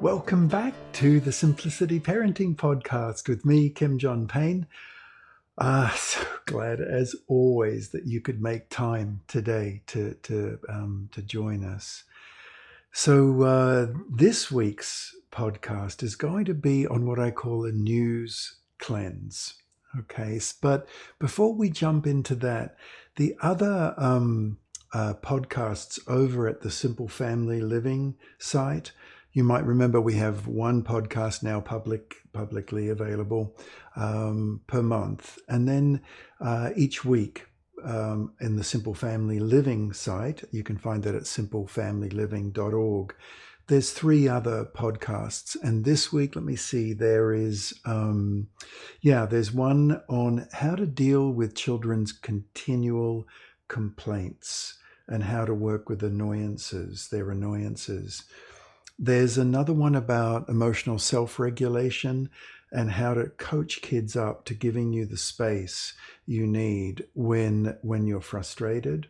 Welcome back to the Simplicity Parenting Podcast with me, John Payne. So glad, as always, that you could make time today to join us. So this week's podcast is going to be on what I call a news cleanse. Okay, but before we jump into that, the other podcasts over at the Simple Family Living site. You might remember we have one podcast now publicly available per month. And then each week in the Simple Family Living site, you can find that at simplefamilyliving.org. There's 3 other podcasts. And this week, let me see, there's one on how to deal with children's continual complaints and how to work with their annoyances. There's another one about emotional self-regulation and how to coach kids up to giving you the space you need when you're frustrated.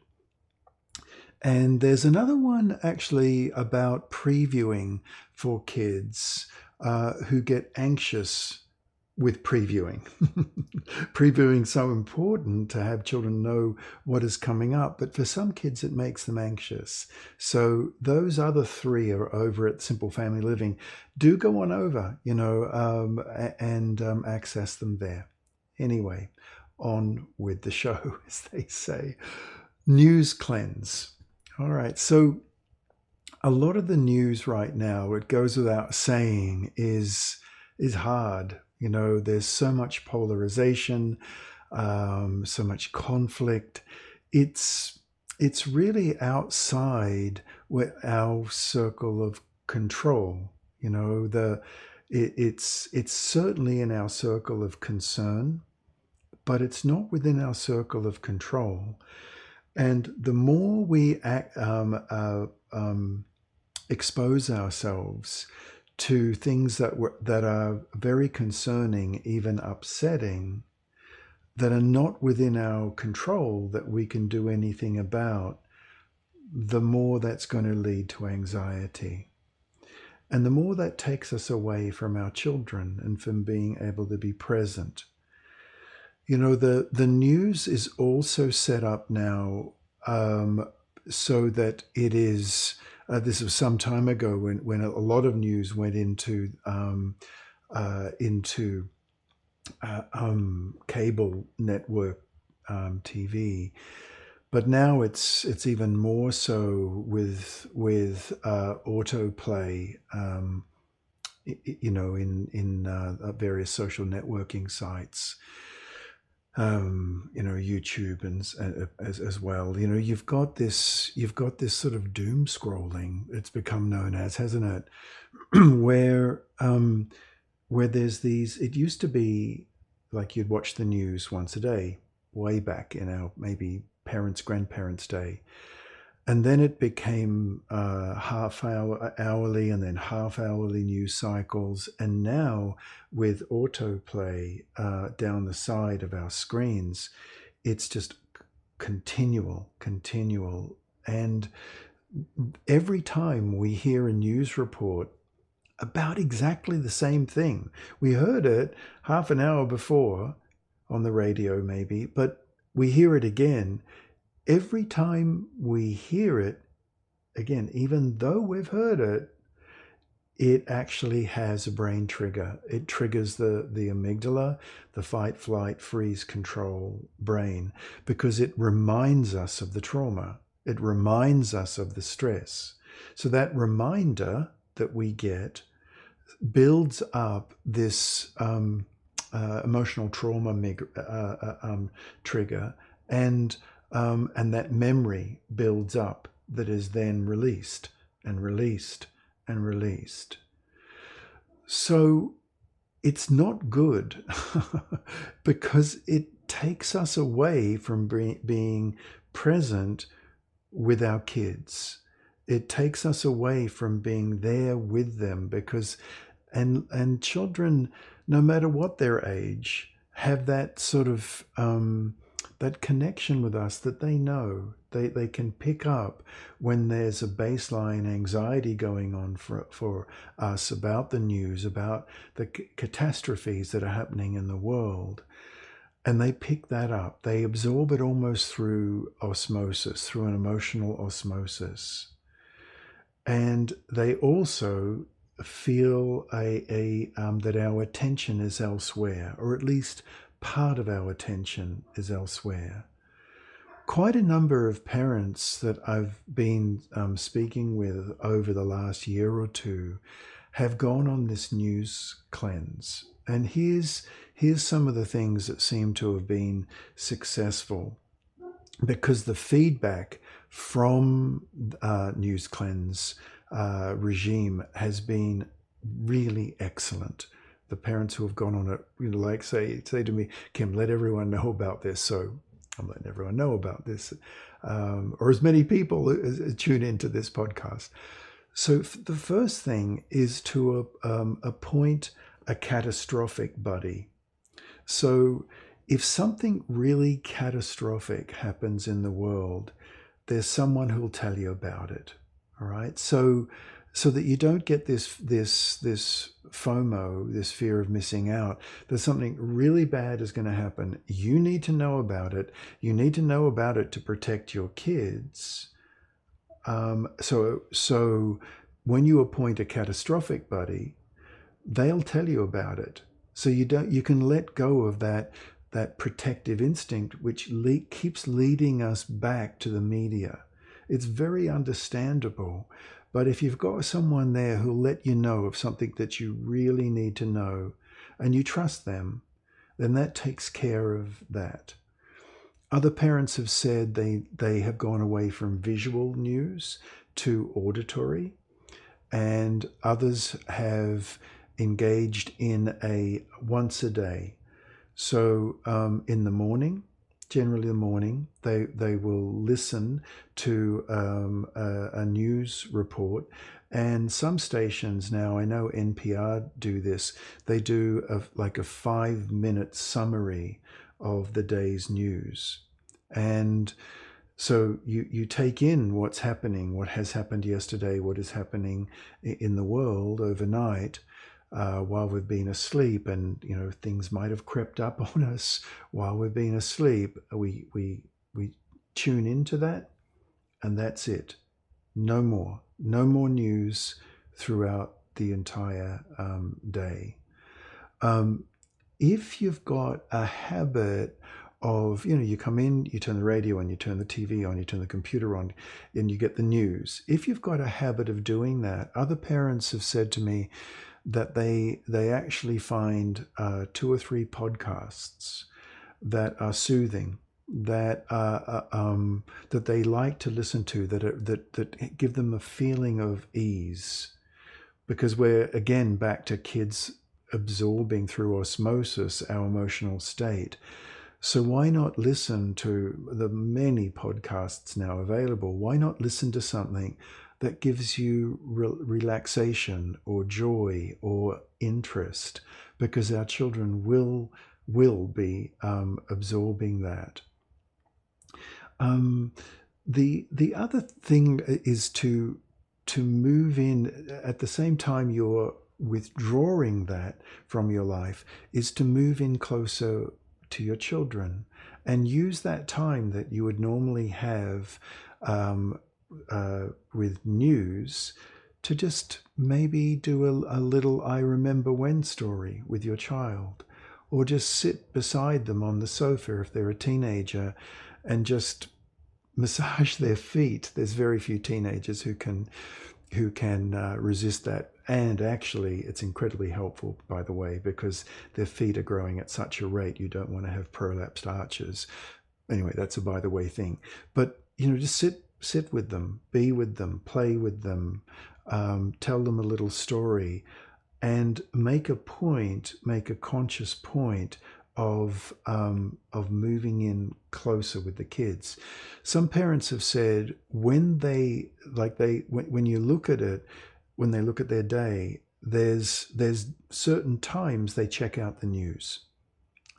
And there's another one actually about previewing for kids who get anxious with previewing. Previewing so important to have children know what is coming up, but for some kids it makes them anxious. So those other 3 are over at Simple Family Living. Do go on over, and access them there. Anyway, on with the show, as they say. News cleanse. All right, so a lot of the news right now, it goes without saying, is hard. There's so much polarization, so much conflict. It's really outside our circle of control. It's certainly in our circle of concern, but it's not within our circle of control. And the more we expose ourselves to things that are very concerning, even upsetting, that are not within our control, that we can do anything about, the more that's going to lead to anxiety. And the more that takes us away from our children and from being able to be present. The news is also set up now so that it is... this was some time ago when a lot of news went into cable network TV, but now it's even more so with autoplay. In various social networking sites. YouTube and as well. You've got this sort of doom scrolling. It's become known as, hasn't it? where there's these. It used to be like you'd watch the news once a day, way back in our maybe grandparents' day. And then it became hourly and then half-hourly news cycles. And now with autoplay down the side of our screens, it's just continual. And every time we hear a news report about exactly the same thing, we heard it half an hour before on the radio maybe, but we hear it again. Every time we hear it, again, even though we've heard it, it actually has a brain trigger. It triggers the amygdala, the fight, flight, freeze, control brain, because it reminds us of the trauma. It reminds us of the stress. So that reminder that we get builds up this emotional trauma trigger, and that memory builds up, that is then released and released and released. So it's not good because it takes us away from being present with our kids. It takes us away from being there with them, because and children, no matter what their age, have that sort of that connection with us that they know. They can pick up when there's a baseline anxiety going on for us about the news, about the catastrophes that are happening in the world. And they pick that up. They absorb it almost through osmosis, through an emotional osmosis. And they also feel that our attention is elsewhere, or at least part of our attention is elsewhere. Quite a number of parents that I've been speaking with over the last year or two have gone on this news cleanse. And here's some of the things that seem to have been successful, because the feedback from news cleanse regime has been really excellent. The parents who have gone on it, like say to me, Kim, let everyone know about this. So I'm letting everyone know about this, or as many people as tune into this podcast. So the first thing is to appoint a catastrophic buddy. So if something really catastrophic happens in the world, there's someone who'll tell you about it. All right. So that you don't get this FOMO, this fear of missing out. There's something really bad is going to happen. You need to know about it. You need to know about it to protect your kids. So when you appoint a catastrophic buddy, they'll tell you about it. So you can let go of that protective instinct, which keeps leading us back to the media. It's very understandable. But if you've got someone there who'll let you know of something that you really need to know, and you trust them, then that takes care of that. Other parents have said they have gone away from visual news to auditory, and others have engaged in a once a day. So in the morning, generally the morning, they will listen to a news report. And some stations now, I know NPR do this, they do a 5-minute summary of the day's news. And so you take in what's happening, what has happened yesterday, what is happening in the world overnight, while we've been asleep, and things might have crept up on us while we've been asleep. We tune into that, and that's it. No more news throughout the entire day. If you've got a habit of, you come in, you turn the radio on, you turn the TV on, you turn the computer on, and you get the news. If you've got a habit of doing that, other parents have said to me that they actually find 2 or 3 podcasts that are soothing, that that they like to listen to, that give them a feeling of ease, because we're again back to kids absorbing through osmosis our emotional state. So why not listen to the many podcasts now available? Why not listen to something that gives you relaxation or joy or interest? Because our children will be absorbing that. The other thing is to move in at the same time you're withdrawing that from your life, is to move in closer to your children and use that time that you would normally have with news to just maybe do a little I remember when story with your child, or just sit beside them on the sofa if they're a teenager and just massage their feet. There's very few teenagers who can resist that. And actually, it's incredibly helpful, by the way, because their feet are growing at such a rate, you don't want to have prolapsed arches. Anyway, that's a by the way thing. But, just sit with them, be with them, play with them, tell them a little story, and make a conscious point of moving in closer with the kids. Some parents have said when you look at it, when they look at their day, there's certain times they check out the news.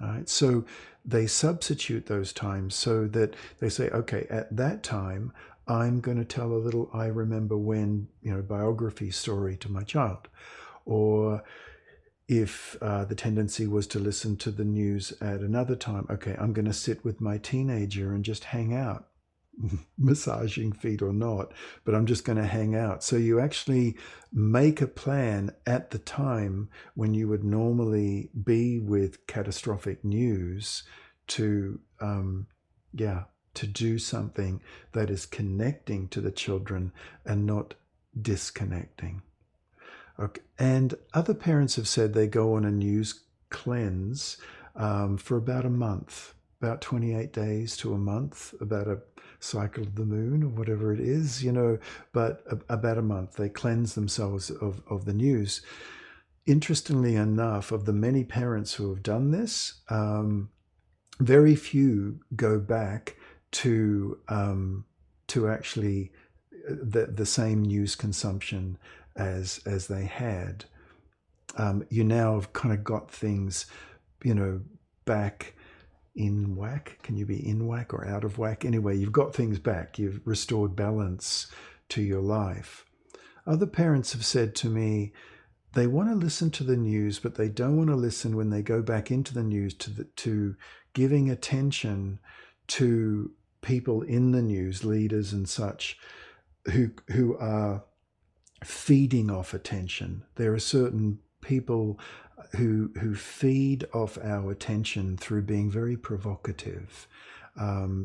All right, so they substitute those times so that they say, okay, at that time, I'm going to tell a little I remember when, biography story to my child. Or if the tendency was to listen to the news at another time, okay, I'm going to sit with my teenager and just hang out, massaging feet or not, but I'm just going to hang out. So you actually make a plan at the time when you would normally be with catastrophic news to, to do something that is connecting to the children and not disconnecting. Okay. And other parents have said they go on a news cleanse for about a month, about 28 days to a month, about a cycle of the moon or whatever it is, but about a month. They cleanse themselves of the news. Interestingly enough, of the many parents who have done this, very few go back to actually the same news consumption as they had. You now have kind of got things, back in whack. Can you be in whack or out of whack? Anyway, you've got things back. You've restored balance to your life. Other parents have said to me, they want to listen to the news, but they don't want to listen when they go back into the news to giving attention to people in the news, leaders and such, who are feeding off attention. There are certain people who feed off our attention through being very provocative.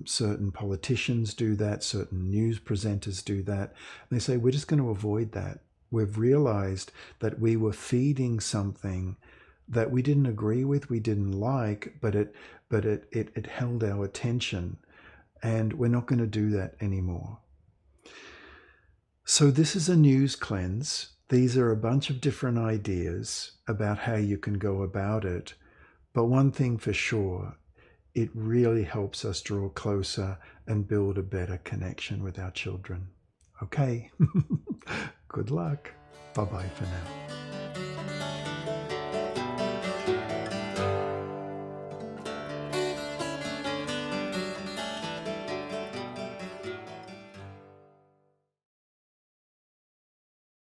Certain politicians do that, certain news presenters do that. And they say, we're just going to avoid that. We've realized that we were feeding something that we didn't agree with, we didn't like, but it held our attention, and we're not going to do that anymore. So this is a news cleanse. These are a bunch of different ideas about how you can go about it. But one thing for sure, it really helps us draw closer and build a better connection with our children. Okay, good luck. Bye-bye for now.